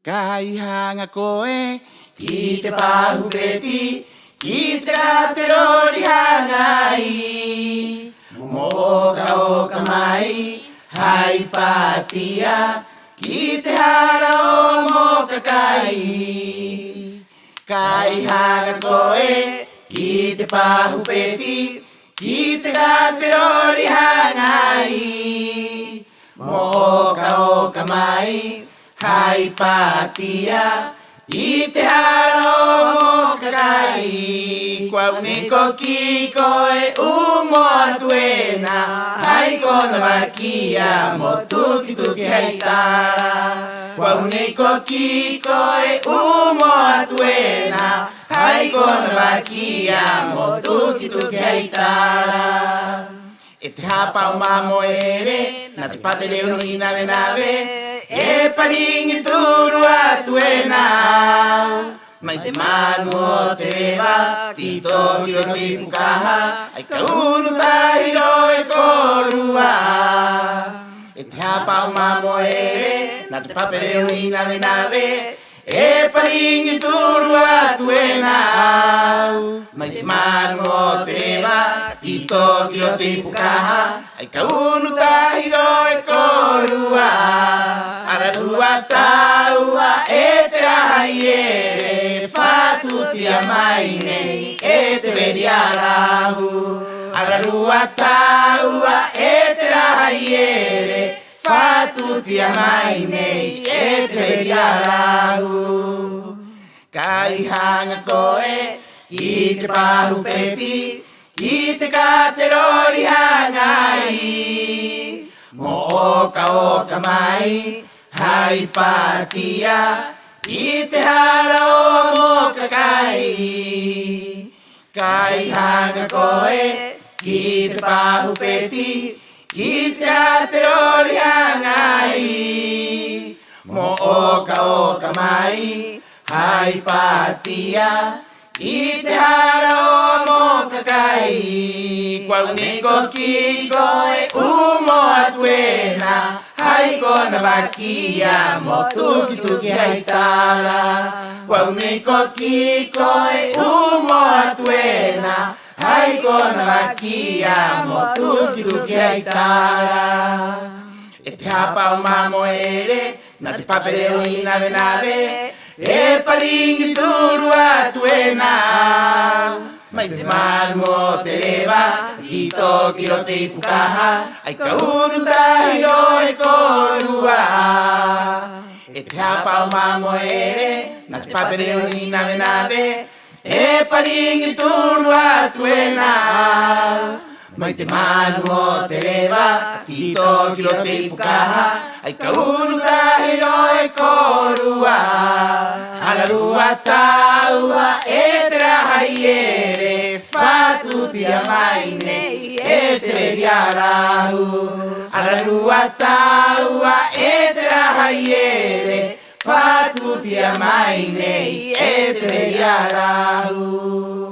Kaihanga koe, ki te pahupeti, ki te katerori hangai. Moka oka mai, hai patia, ki te hara o moka kai. Kaihanga koe, ki te pahupeti, ki te katerori hangai. Moka oka mai, hai patia, i te hara o moka kai. Kua uneko ki koe umoa tuena, hai kona wakia mo tuki tuki hei tara. Kua uneko ki koe umoa tuena, hai kona wakia mo tuki tuki hei tara. E te hapa o mamo ere, na te pate reo ni nave nave, e paringi turu atu e nā. Mai te manu o te rewa, ti toki o te pukaha, ai ka unu tahiro e korua. E te hapa o mamo ere, na te pape reo ni nave nave, e paringi turu atu e nā. Mai te manu o te rewa, ti toki o te pukaha, ai ka unu tahiro e korua. Ararua taua e te ahai ere, whatutia mai nei e te veri arahu. Ararua taua e te ahai ere, whatutia mai nei e te veri arahu. Kaihanga koe, ki te pahupeti, ki te katerori hangai. Mo oka mai, hai patia, i te hara o moka kai. Kaihanga koe, ki te pahupeti, ki te katerori hangai. Mo oka mai, hai patia, i te hara o moka kai. Kua uneko ki koe umoa tuena, hai kona wakia mo tuki tuki hei tara. Kua uneko ki koe umoa tuena, hai kona wakia mo tuki tuki hei tara. E te hapa o mamo ere, na te papereo I nave nave, e paringi turu atu e nā. Mai te manu o te rewa, I toki ro te pukaha, ai ka unu tahiro e korua. E te hapa o mamo ere, na te papereo I nave nave, e paringi turu atu e nā. Mai te manu o te rewa, I toki ro te pukaha, ai ka unu tahiro e korua. Ararua taua e te rahai ere, whatutia mai nei e te veri arahu. Ararua taua e te rahai ere, whatutia mai nei e te veri arahu.